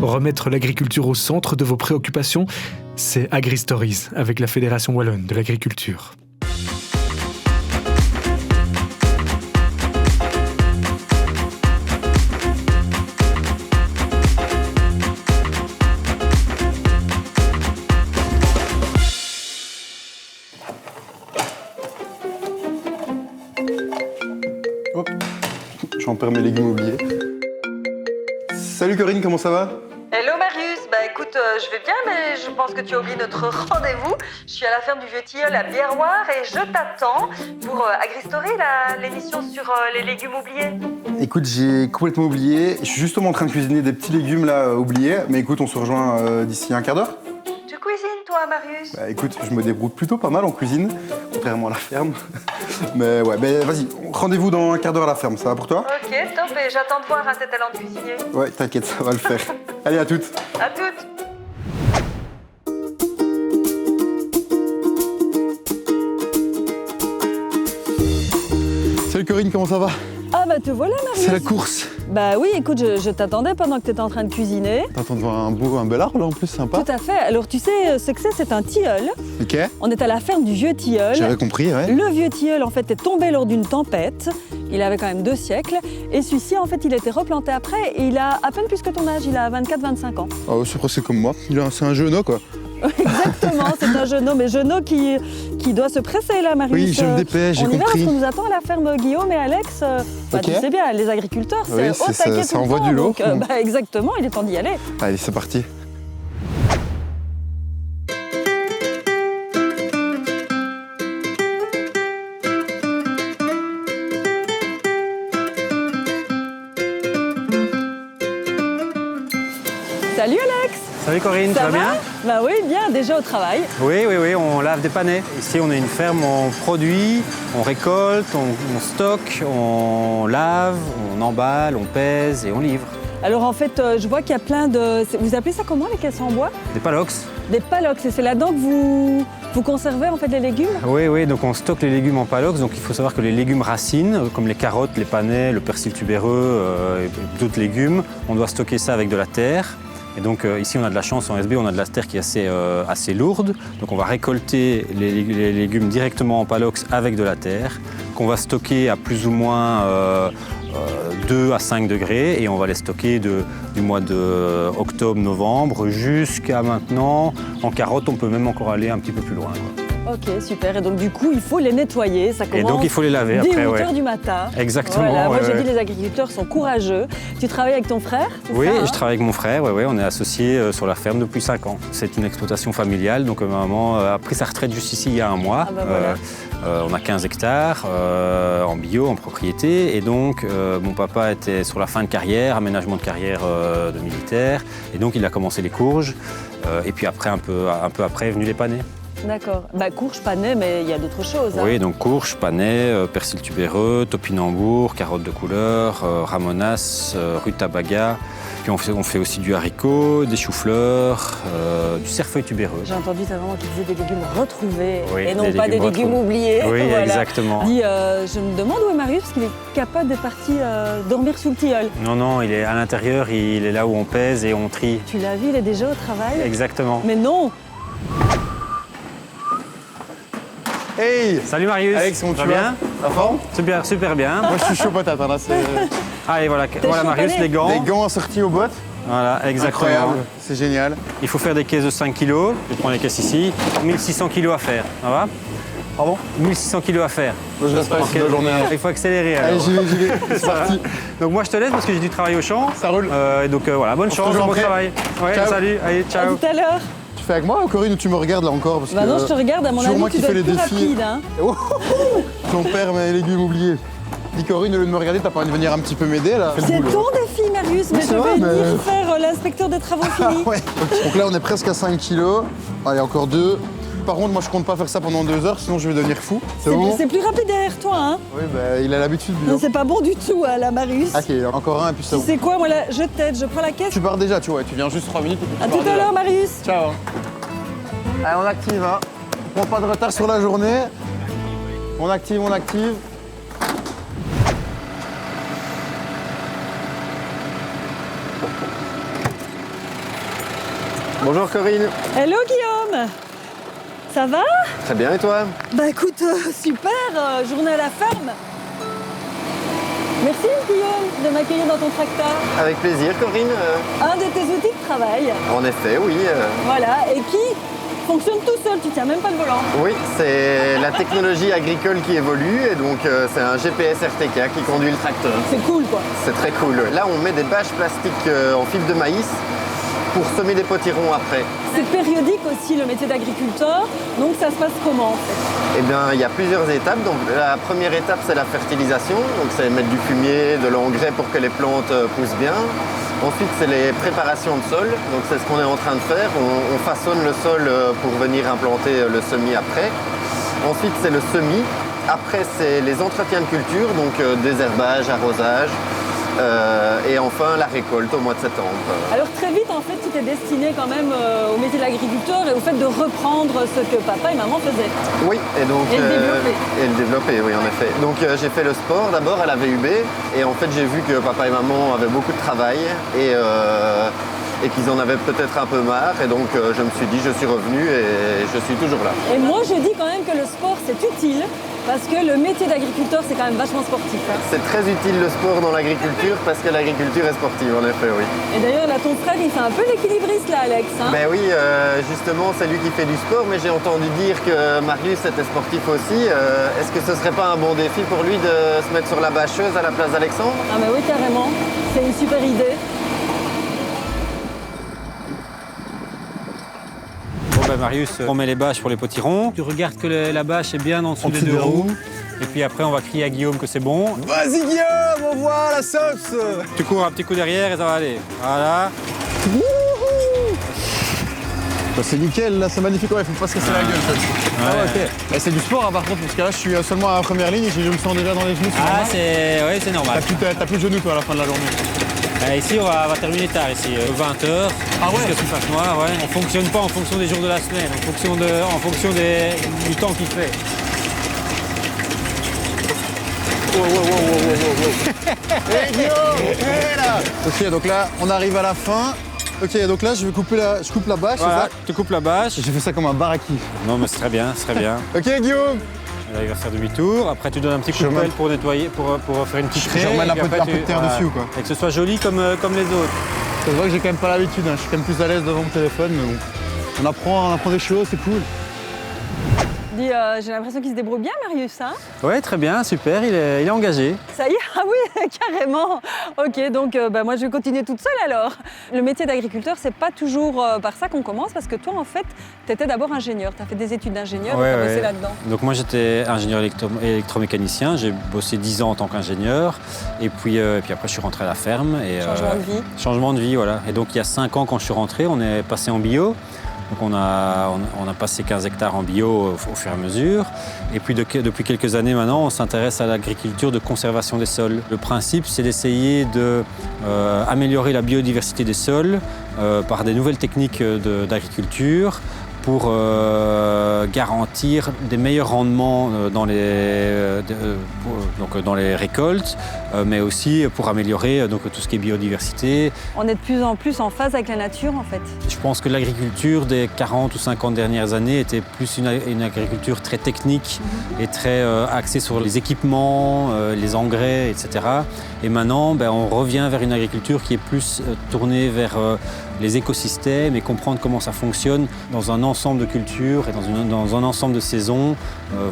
Remettre l'agriculture au centre de vos préoccupations, c'est AgriStories avec la Fédération Wallonne de l'Agriculture. Hop, j'en perds mes légumes oubliés. Salut Corinne, comment ça va? Hello Marius, écoute, je vais bien mais je pense que tu as oublié notre rendez-vous. Je suis à la ferme du Vieux Tilleul à Bierroire et je t'attends pour AgriStory, l'émission sur les légumes oubliés. Écoute, j'ai complètement oublié. Je suis justement en train de cuisiner des petits légumes là oubliés. Mais écoute, on se rejoint d'ici un quart d'heure. Tu cuisines toi Marius? Écoute, je me débrouille plutôt pas mal en cuisine, contrairement à la ferme. Mais ouais, vas-y, rendez-vous dans un quart d'heure à la ferme, ça va pour toi? Ok, top, et j'attends de voir tes talents de cuisinier. Ouais, t'inquiète, ça va le faire. Allez, à toutes. À toutes. Salut Corinne, comment ça va? Ah te voilà Marius. C'est la course. Oui, écoute, je t'attendais pendant que tu étais en train de cuisiner. T'attends de voir un bel arbre là en plus, sympa. Tout à fait. Alors tu sais ce que c'est un tilleul. Ok. On est à la ferme du Vieux Tilleul. J'avais compris, ouais. Le Vieux Tilleul en fait est tombé lors d'une tempête. Il avait quand même 2 siècles. Et celui-ci en fait il a été replanté après et il a à peine plus que ton âge, il a 24-25 ans. Oh, c'est presque comme moi. C'est un genou quoi. Exactement, c'est un genou, mais genou qui doit se presser là, Marius. Oui, je me dépêche, j'ai compris. On y va parce compris. qu'on nous attend à la ferme Guillaume et Alex. Ok. Tu sais bien, les agriculteurs, c'est Oui, au taquet ça tout le envoie temps, du lot. donc, exactement, il est temps d'y aller. Allez, c'est parti. Salut Alex. Salut Corinne, tu vas bien? Oui, bien, déjà au travail. Oui, on lave des panais. Ici, on est une ferme, on produit, on récolte, on stocke, on lave, on emballe, on pèse et on livre. Alors en fait, je vois qu'il y a plein de... Vous appelez ça comment, les caisses en bois? Des palox. Des palox, et c'est là-dedans que vous conservez en fait les légumes? Oui, donc on stocke les légumes en palox. Donc il faut savoir que les légumes racines, comme les carottes, les panais, le persil tubéreux et d'autres légumes, on doit stocker ça avec de la terre. Et donc ici on a de la chance en SB, on a de la terre qui est assez lourde. Donc on va récolter les légumes directement en palox avec de la terre, qu'on va stocker à plus ou moins 2 à 5 degrés et on va les stocker du mois de octobre-novembre jusqu'à maintenant. En carottes, on peut même encore aller un petit peu plus loin, quoi. Ok, super. Et donc du coup, il faut les nettoyer. Ça commence et donc il faut les laver dès après, 8h du matin. Exactement. Voilà, moi j'ai dit les agriculteurs sont courageux. Tu travailles avec ton frère? Oui, ça, je travaille avec mon frère. On est associés sur la ferme depuis 5 ans. C'est une exploitation familiale, donc ma maman a pris sa retraite juste ici il y a un mois. Voilà. On a 15 hectares en bio, en propriété. Et donc mon papa était sur la fin de carrière, aménagement de carrière de militaire. Et donc il a commencé les courges. Et puis après, un peu après, est venu les panais. D'accord. Courge, panais, mais il y a d'autres choses. Oui, donc courge, panais, persil tubéreux, topinambour, carottes de couleur, ramonas, rutabaga. Puis on fait aussi du haricot, des choux-fleurs, du cerfeuil tubéreux. J'ai entendu ta maman qui disait des légumes retrouvés Oui, et non pas des légumes oubliés. Oui, voilà. exactement. Dis, je me demande où est Marius parce qu'il est capable de partir dormir sous le tilleul. Non, il est à l'intérieur, il est là où on pèse et on trie. Tu l'as vu, il est déjà au travail. Exactement. Mais non. Hey! Salut Marius. Alex, comment tu vas? bien? La forme? Super bien. Moi, je suis chaud patate. Là, Allez, voilà chaud Marius, pané. les gants. Des gants assortis aux bottes. Voilà, exactement. Incroyable, c'est génial. Il faut faire des caisses de 5 kg. Je prends les caisses ici. 1600 kg à faire, ça va? Pardon? 1600 kg à faire. Moi, je reste pas ici toute la journée. Il faut accélérer. Allez, alors. j'y vais, c'est parti. Donc moi je te laisse parce que j'ai du travail au champ. Ça roule. Et donc voilà, bonne chance, rejoint bon après. travail. Ouais, Ciao. salut, allez, À ciao. tout à l'heure. Tu fais avec moi, Corinne, ou tu me regardes là encore parce que, Non, je te regarde. À mon toujours avis, moi tu qui dois fais être les plus défis. rapide. Hein. Ton père mes légumes oubliés. Dis Corinne, au lieu de me regarder, t'as pas envie de venir un petit peu m'aider là? Fais le C'est boulot. ton défi, Marius, mais c'est je vais vrai, venir mais- faire l'inspecteur des travaux finis. Ouais. Donc là, on est presque à 5 kilos. Allez, encore 2. Par contre, moi, je compte pas faire ça pendant 2 heures, sinon je vais devenir fou. C'est bon? C'est plus rapide derrière toi, hein. Oui, il a l'habitude, lui. Non, c'est pas bon du tout, là, Marius. Ok, encore un et puis c'est Tu bon. sais quoi, moi là, je t'aide, je prends la caisse. Tu pars déjà, tu vois, tu viens juste 3 minutes et puis tu À pars tout à déjà. l'heure, Marius. Ciao. Allez, on active, hein. On prend pas de retard sur la journée. On active. Bonjour Corinne. Hello Guillaume. Ça va? Très bien et toi? Bah écoute, super, journée à la ferme. Merci Guillaume de m'accueillir dans ton tracteur. Avec plaisir Corinne. Un de tes outils de travail. En effet, oui. Voilà, et qui fonctionne tout seul, tu tiens même pas le volant. Oui, c'est la technologie agricole qui évolue et donc c'est un GPS RTK qui conduit le tracteur. C'est cool quoi. C'est très cool. Là, on met des bâches plastiques en fibre de maïs pour semer des potirons après. C'est périodique aussi le métier d'agriculteur, donc ça se passe comment en fait? Eh bien, il y a plusieurs étapes. Donc, la première étape, c'est la fertilisation. Donc, c'est mettre du fumier, de l'engrais pour que les plantes poussent bien. Ensuite, c'est les préparations de sol. Donc, c'est ce qu'on est en train de faire. On façonne le sol pour venir implanter le semis après. Ensuite, c'est le semis. Après, c'est les entretiens de culture, donc désherbage, arrosage. Et enfin, la récolte au mois de septembre. Alors très vite, en fait, tu t'es destiné quand même au métier d'agriculteur et au fait de reprendre ce que papa et maman faisaient. Oui, et donc... Et le développer. Et le développer, oui, en effet. Donc j'ai fait le sport d'abord à la VUB et en fait j'ai vu que papa et maman avaient beaucoup de travail et qu'ils en avaient peut-être un peu marre. Et donc je me suis dit, je suis revenu et je suis toujours là. Et moi, je dis quand même que le sport, c'est utile. Parce que le métier d'agriculteur, c'est quand même vachement sportif. Hein. C'est très utile le sport dans l'agriculture parce que l'agriculture est sportive, en effet, oui. Et d'ailleurs, là, ton frère, il fait un peu l'équilibriste, là, Alex. Hein. Ben oui, justement, c'est lui qui fait du sport, mais j'ai entendu dire que Marius était sportif aussi. Est-ce que ce serait pas un bon défi pour lui de se mettre sur la bâcheuse à la place d'Alexandre? Ah mais oui, carrément. C'est une super idée. Marius, on met les bâches pour les potirons. Tu regardes que la bâche est bien en dessous des deux roues. Et puis après, on va crier à Guillaume que c'est bon. Vas-y Guillaume, on voit la sauce. Tu cours un petit coup derrière et ça va aller. Voilà. Bah, c'est nickel, là, c'est magnifique. Ouais, faut pas se casser la gueule. Ah ouais, ok. Bah, c'est du sport, hein, par contre, parce que là, je suis seulement à la première ligne et je me sens déjà dans les genoux. Ah, c'est normal. T'as plus de genoux, toi, à la fin de la journée. Ici, on va terminer tard, ici, 20h. Ah ouais? Jusqu'à ce qu'il fasse noir, ouais. On fonctionne pas en fonction des jours de la semaine, en fonction du temps qu'il fait. Hey Guillaume, hey, là. Ok, donc là, on arrive à la fin. Ok, donc là, je coupe la bâche, Voilà, c'est ça? tu coupes la bâche. J'ai fait ça comme un baraki. Non, mais c'est très bien, c'est très bien. Ok, Guillaume. Là, il va faire demi-tour. Après, tu donnes un petit coup de pelle pour nettoyer, pour faire une petite craie. Je remets un et peu puis après, de terre dessus, quoi. Et que ce soit joli comme les autres. Ça se voit que j'ai quand même pas l'habitude, hein. Je suis quand même plus à l'aise devant mon téléphone, mais bon. On apprend des choses, c'est cool. Dis, j'ai l'impression qu'il se débrouille bien, Marius, hein? Ouais, très bien, super, il est engagé. Ça y est, ah oui, carrément. Ok, donc moi je vais continuer toute seule alors. Le métier d'agriculteur, c'est pas toujours par ça qu'on commence, parce que toi en fait, tu étais d'abord ingénieur, tu as fait des études d'ingénieur et tu as bossé là-dedans. Donc moi j'étais ingénieur électromécanicien, j'ai bossé 10 ans en tant qu'ingénieur, et puis après je suis rentré à la ferme. Et, changement de vie. Changement de vie, voilà. Et donc il y a 5 ans quand je suis rentré, on est passé en bio. Donc on a passé 15 hectares en bio au fur et à mesure. Et puis depuis quelques années maintenant, on s'intéresse à l'agriculture de conservation des sols. Le principe, c'est d'essayer d'améliorer la biodiversité des sols par des nouvelles techniques d'agriculture pour garantir des meilleurs rendements dans les récoltes, mais aussi pour améliorer tout ce qui est biodiversité. On est de plus en plus en phase avec la nature en fait. Je pense que l'agriculture des 40 ou 50 dernières années était plus une agriculture très technique et très axée sur les équipements, les engrais, etc. Et maintenant, on revient vers une agriculture qui est plus tournée vers les écosystèmes et comprendre comment ça fonctionne dans un ensemble de cultures et dans un ensemble de saisons,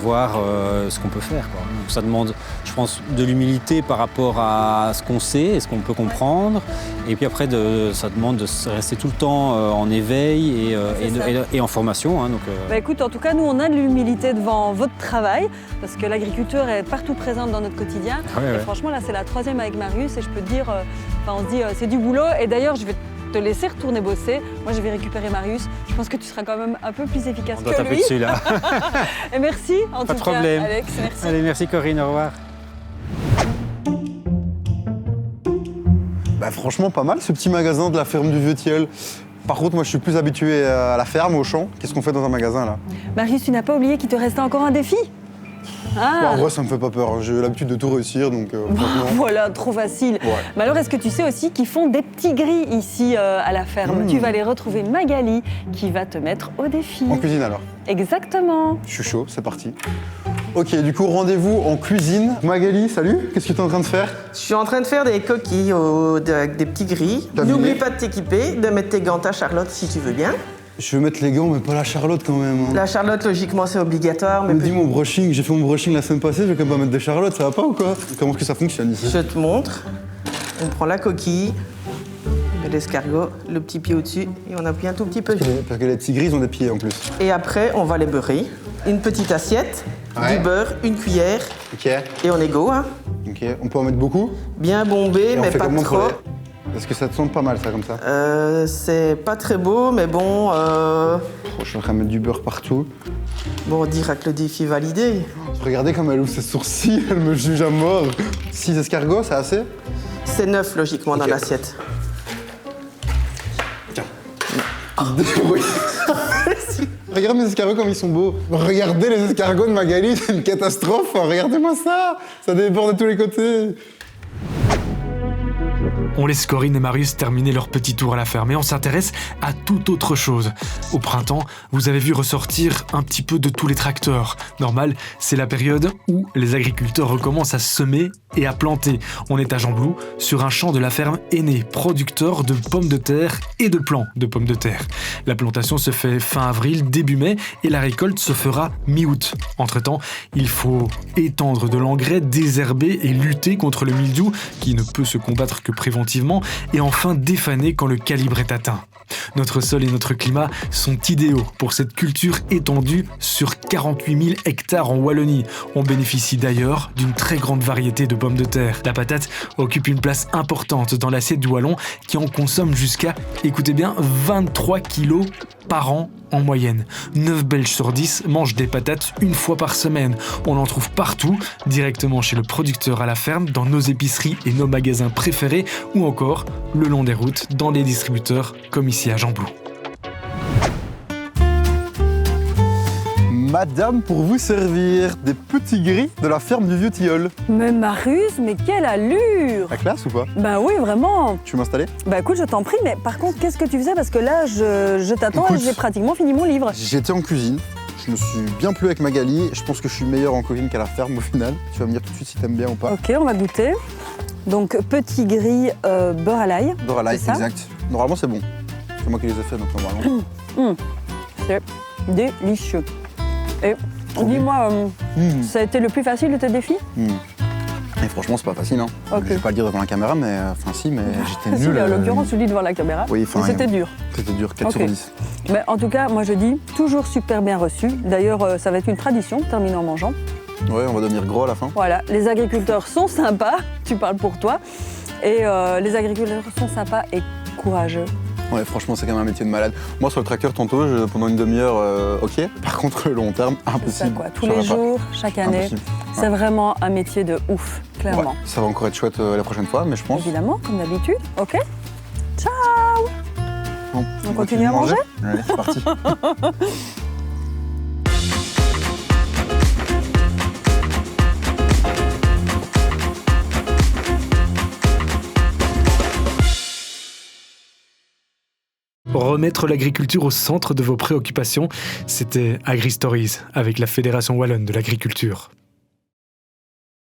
voir ce qu'on peut faire, quoi. Donc ça demande, je pense, de l'humilité par rapport à ce qu'on sait et ce qu'on peut comprendre. Et puis après, ça demande de rester tout le temps en éveil et en formation. Hein, donc, écoute, en tout cas, nous, on a de l'humilité devant votre travail, parce que l'agriculture est partout présente dans notre quotidien. Et franchement, là, c'est la 3e avec Marius, et je peux te dire, on se dit, c'est du boulot. Et d'ailleurs, je vais te laisser retourner bosser. Moi, je vais récupérer Marius. Je pense que tu seras quand même un peu plus efficace que lui. On doit taper dessus, là. Et merci, en tout cas, Alex. Merci. Allez, merci Corinne, au revoir. Franchement, pas mal ce petit magasin de la ferme du Vieux-Tilleul. Par contre, moi, je suis plus habitué à la ferme, au champ. Qu'est-ce qu'on fait dans un magasin, là? Marius, tu n'as pas oublié qu'il te restait encore un défi? Bon, en vrai, ça me fait pas peur. J'ai l'habitude de tout réussir, donc franchement... Voilà, trop facile. Ouais. Mais alors, est-ce que tu sais aussi qu'ils font des petits gris ici à la ferme? Tu vas aller retrouver Magali qui va te mettre au défi. En cuisine alors? Exactement. Je suis chaud, c'est parti. Ok, du coup, rendez-vous en cuisine. Magali, salut, qu'est-ce que tu es en train de faire? Je suis en train de faire des coquilles avec des petits gris. N'oublie pas de t'équiper, de mettre tes gants à Charlotte si tu veux bien. Je vais mettre les gants, mais pas la Charlotte quand même. Hein. La Charlotte, logiquement, c'est obligatoire. Mais dis mon brushing, j'ai fait mon brushing la semaine passée, je vais quand même pas mettre de Charlotte, ça va pas ou quoi? Comment est-ce que ça fonctionne ici? je te montre. On prend la coquille, l'escargot, le petit pied au-dessus, et on appuie un tout petit peu. Parce que les petits gris, ils ont des pieds en plus. Et après, on va les beurrer. Une petite assiette, Ouais. du beurre, une cuillère, Ok, et on est go. Hein. ok. On peut en mettre beaucoup? Bien bombé, Et on mais fait pas comment pour trop. Parce que ça te semble pas mal ça comme ça. C'est pas très beau, mais bon, Oh, je suis en train de mettre du beurre partout. bon, on dira que le défi est validé. Regardez comme elle ouvre ses sourcils, elle me juge à mort. 6 escargots, c'est assez? C'est 9, logiquement, dans Ok. l'assiette. Oui. Regarde mes escargots comme ils sont beaux. Regardez les escargots de Magali, c'est une catastrophe. Regardez-moi ça. Ça déborde de tous les côtés. On laisse Corinne et Marius terminer leur petit tour à la ferme et on s'intéresse à toute autre chose. Au printemps, vous avez vu ressortir un petit peu de tous les tracteurs. Normal, c'est la période où les agriculteurs recommencent à semer et à planter. On est à Gembloux, sur un champ de la ferme Aîné, producteur de pommes de terre et de plants de pommes de terre. La plantation se fait fin avril, début mai et la récolte se fera mi-août. Entre-temps, il faut étendre de l'engrais, désherber et lutter contre le mildiou qui ne peut se combattre que préventivement et enfin défaner quand le calibre est atteint. Notre sol et notre climat sont idéaux pour cette culture étendue sur 48 000 hectares en Wallonie. On bénéficie d'ailleurs d'une très grande variété de pommes de terre. La patate occupe une place importante dans l'assiette du Wallon qui en consomme jusqu'à, écoutez bien, 23 kilos par an en moyenne. 9 Belges sur 10 mangent des patates une fois par semaine. On en trouve partout, directement chez le producteur à la ferme, dans nos épiceries et nos magasins préférés, ou encore le long des routes, dans les distributeurs, comme ici à Gembloux. Madame, pour vous servir, des petits gris de la ferme du Vieux-Tilleul. Mais Marius, mais quelle allure! La classe ou pas? Ben oui, vraiment. Tu veux m'installer? Bah écoute, je t'en prie, mais par contre, qu'est-ce que tu faisais? Parce que là, je t'attends et Écoute. j'ai pratiquement fini mon livre. J'étais en cuisine. Je me suis bien plu avec Magali. Je pense que je suis meilleur en cuisine qu'à la ferme au final. Tu vas me dire tout de suite si t'aimes bien ou pas. Ok, on va goûter. Donc, petit gris beurre à l'ail. Beurre à l'ail, C'est ça exact. Normalement, c'est bon. C'est moi qui les ai fait, donc normalement. C'est délicieux. Et dis-moi, ça a été le plus facile de tes défis? Et franchement, c'est pas facile. Hein. Ok. Je vais pas le dire devant la caméra, mais enfin si, mais j'étais Si, nul. en l'occurrence, celui devant la caméra. Oui, enfin, Mais c'était dur. C'était dur, 4 Ok. sur 10. Mais en tout cas, moi je dis toujours super bien reçu. D'ailleurs, ça va être une tradition de terminer en mangeant. Ouais, on va devenir gros à la fin. Voilà, les agriculteurs sont sympas, tu parles pour toi. Et les agriculteurs sont sympas et courageux. Ouais, franchement, c'est quand même un métier de malade. Moi, sur le tracteur, tantôt, pendant une demi-heure, ok. Par contre, le long terme, C'est ça impossible. quoi, tous J'aurais les pas. jours, chaque année. Impossible. C'est vraiment un métier de ouf, clairement. Ouais, ça va encore être chouette la prochaine fois, mais je pense. Évidemment, comme d'habitude. Ok. Bon, On continue à manger? Allez, c'est parti. Remettre l'agriculture au centre de vos préoccupations, c'était AgriStories avec la Fédération Wallonne de l'agriculture.